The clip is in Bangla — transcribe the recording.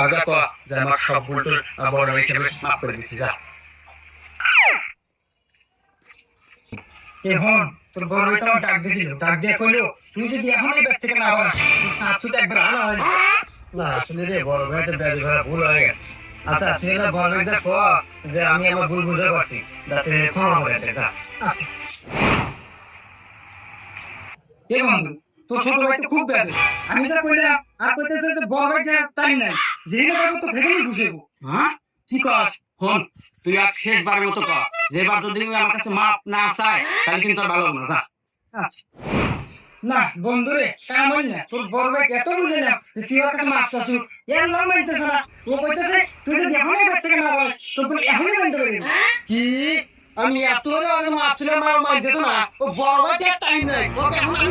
আজা কো যে আমার সব ভুল টুল বড় হিসেবে মাফ করে দিছি যা। এখন তোর বড় ভাই তো আমার ডাক দিয়েছিল, ডাক দিয়ে কইলো তুই যদি এখন এই ব্যাগ থেকে না বাড়াস তুই সাতশোতে একবার আনা হয় না আসলে রে বড় ভাই তো ব্যাগ ধরা ভুল হয়ে গেছে। আচ্ছা তুই না বড় ভাই যা কো যে আমি আমার ভুল বুঝতে পারছি, যাতে ক্ষমা করে দে যা। আচ্ছা এ বন্ধু তোর ছোট ভাই তো খুব ব্যাধ, আমি যা কইলাম আর কইতেছে যে বড় ভাই টাইম নাই, যেই না পাবো তো ভেঙেই ঘুষেবো। হ্যাঁ কি কস? হন তুই আর শেষবারের মতো কর, যেবার যদি আমার কাছে মাপ না চায় তাহলে কিন্তু আর ভালো হবে না যা। আচ্ছা না বন্ধুরে কামল না, তোর বড় ভাই এত বুঝলাম যে তুই ওর কাছে মাপ চাচ্ছু, এর নাম মানতেছে না। ও কইতেছে তুই যদি এখন এই ব্যাগ থেকে না বাড়াস তোর বলে এখনই মানতে পারি। কি আমি এত আগে মাপ ছিলাম আর মার দিত না, ও বড় ভাই টাইম নাই, ওকে এখন আমি